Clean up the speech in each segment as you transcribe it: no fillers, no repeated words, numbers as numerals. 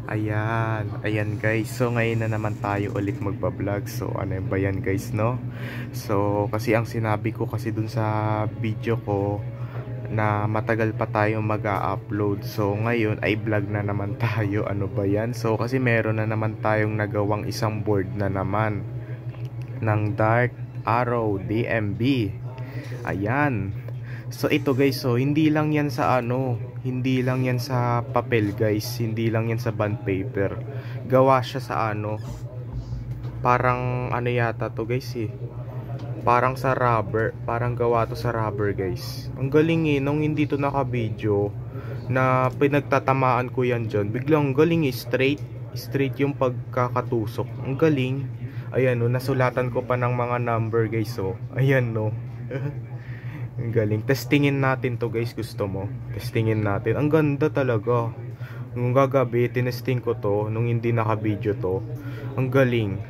Ayan guys. So ngayon na naman tayo ulit magba-vlog. So ano ba yan guys, no? So kasi ang sinabi ko kasi dun sa video ko na matagal pa tayo mag-a-upload. So ngayon ay vlog na naman tayo. Ano ba yan? So kasi meron na naman tayong nagawang isang board na naman ng Dark Arrow DMB. Ayan. So ito guys, so hindi lang yan sa hindi lang yan sa papel guys, hindi lang yan sa bond paper. Gawa siya sa parang yata to guys parang sa rubber, parang gawa to sa rubber guys. Ang galing nung hindi to naka-video na pinagtatamaan ko yan dyan, biglang galing straight yung pagkakatusok. Ang galing. Ayan nasulatan ko pa ng mga number guys. So ayan ang galing. Testingin natin to guys, gusto mo? Testingin natin. Ang ganda talaga. Nung gagabi, tinesting ko to. Nung hindi naka-video to. Ang galing.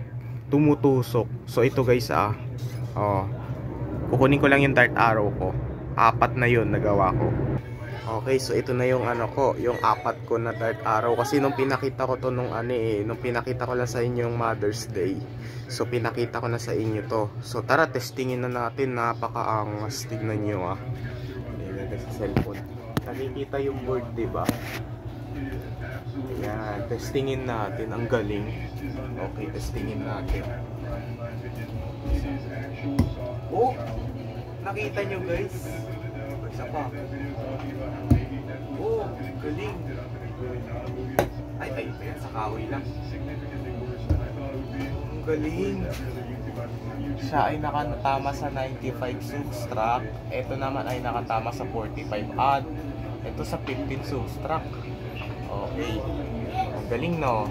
Tumutusok. So ito guys kukunin ko lang yung dart arrow ko. 4 na yun nagawa ko. Okay, so ito na yung yung 4 ko na dart arrow. Kasi nung pinakita ko to nung nung pinakita ko lang sa inyo yung Mother's Day. So pinakita ko na sa inyo to. So tara, testingin na natin. Napakaangas. Tignan nyo Ilagay sa cellphone. Nakikita yung board, diba? Ayan, testingin natin. Ang galing. Okay, testingin natin. Oh! Nakita nyo guys? Isa pa. Oh, galing. Ay, sa kahoy lang. Ang galing. Siya ay nakatama sa 95 subtract. Ito naman ay nakatama sa 45 odd. Ito sa 15 subtract. Okay. Ang galing, no?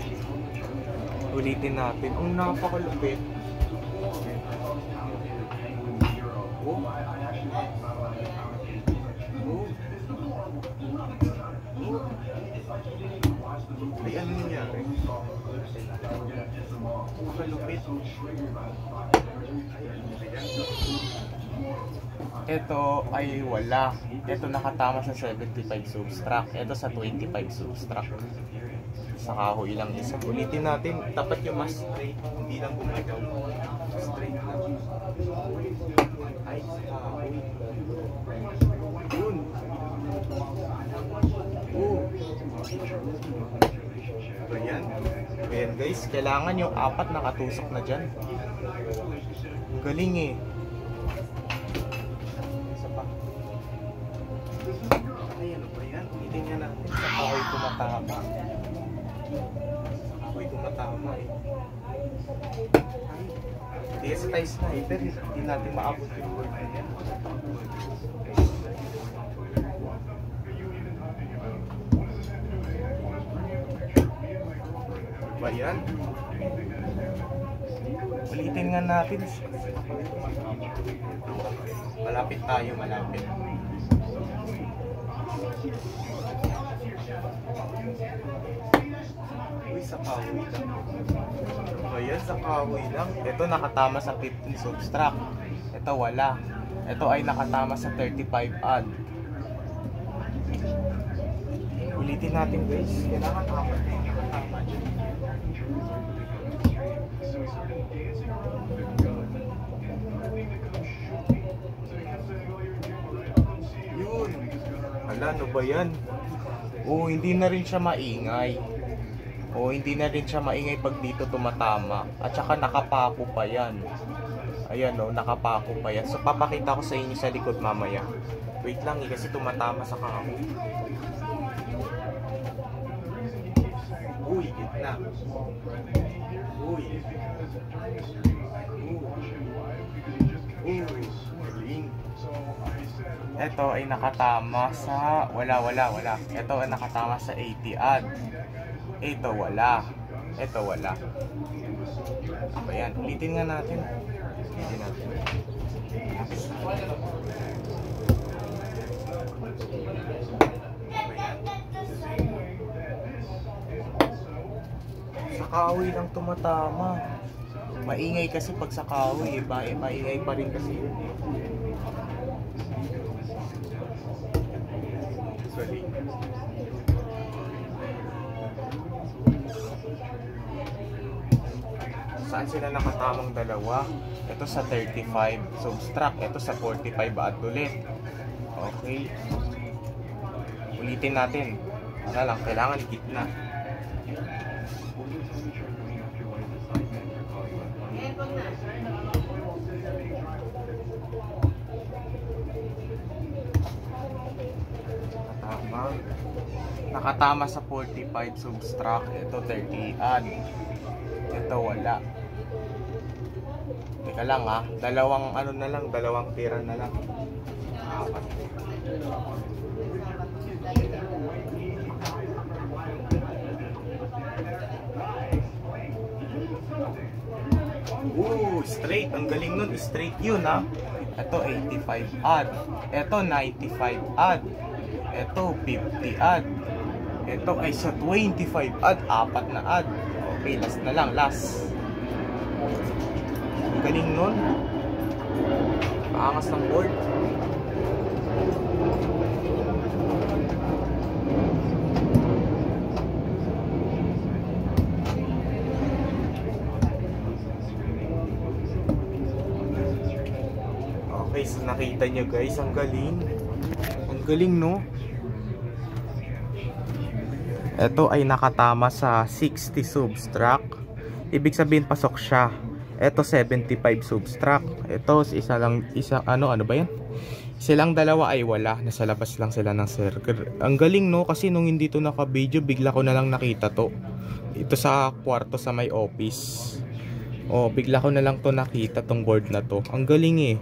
Ulitin natin. Ang napakalupit. Oh. Ay, ano nangyari? Makalupit. Ito ay wala. Ito nakatama sa 75 subtract. Ito sa 25 subtract. Sa kahoy lang isa. Ulitin natin. Tapat yung mas straight. Hindi lang gumagaw. Straight lang. Ay, sa kahoy. Yun. Ayan. Ayan guys, kailangan yung 4 nakatusok na dyan. Galing Isa pa. Ayan ba yan? Itingnan natin. Sa kahoy tumatama. Sa kahoy tumatama Hindi sa tayo sniper. Hindi natin maabot yung board na yan. Ba yan? Ulitin nga natin. Malapit tayo, malapit. Uy, sa kahoy lang. Ayan, sa kahoy lang. Ito nakatama sa 15 subtract. Ito wala. Ito ay nakatama sa 35 odd. Ulitin natin guys. Kailangan apat na yung nakatama dyan. Yun. Hala, ano ba yan? Oh, hindi na rin siya maingay. Hindi na rin siya maingay pag dito tumatama. At saka nakapako pa yan. Ayan nakapako pa yan. So papakita ko sa inyo sa likod mamaya. Wait lang kasi tumatama sa kahoy. Uy, gitna. Uy. Galing. Ito ay nakatama sa wala. Ito ay nakatama sa 80 odd. Ito wala. Ito wala. Ayan, ulitin nga natin. Ulitin natin. Sa kahoy lang tumatama. Maingay kasi pag sa kahoy, maingay pa rin kasi yun Sorry. Saan sila nakatamang dalawa? Ito sa 35 subtract, ito sa 45 add ulit. Okay. Ulitin natin. Ano lang, kailangan gitna. Nakatama sa 45 subtract, ito 30 add. Ito wala. Teka lang ha, dalawang ano na lang, dalawang tira na lang. Apat. Straight. Ang galing nun, straight yun ha. Ito 85 add. Ito 95 add. Ito 50 add. Ito ay sa 25 add, apat na add. Okay, last na lang, last. Ang galing nun. Paangas ng board. Okay, so nakita nyo guys, ang galing. Ang galing no. Ito ay nakatama sa 60 subtract. Ibig sabihin pasok siya. Ito 75 subtract. Ito ano ba yan? Silang dalawa ay wala. Nasa labas lang sila ng circle. Ang galing no, kasi nung hindi to naka-video, bigla ko na lang nakita to. Ito sa kwarto sa may office. Oh, bigla ko na lang to nakita, tong board na to. Ang galing eh.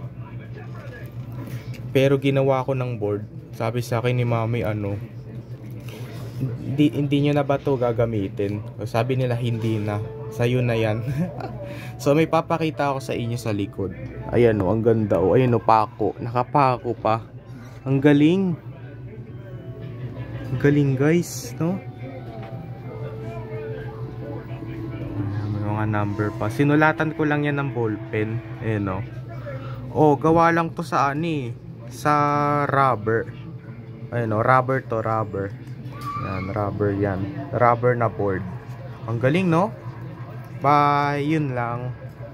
Pero ginawa ko ng board. Sabi sa akin ni mami, hindi nyo na ba to gagamitin? Sabi nila hindi na. Sa'yo na yan. So may papakita ako sa inyo sa likod. Ayan o, ang ganda o. Ayan o, pako. Nakapako pa. Ang galing. Ang galing guys, no? May mga number pa. Sinulatan ko lang yan ng ballpen. Ayan o. Oh, gawa lang to sa sa rubber. Ayan o, rubber to, rubber. Yan, rubber yan. Rubber na board. Ang galing no? Bye, yun lang.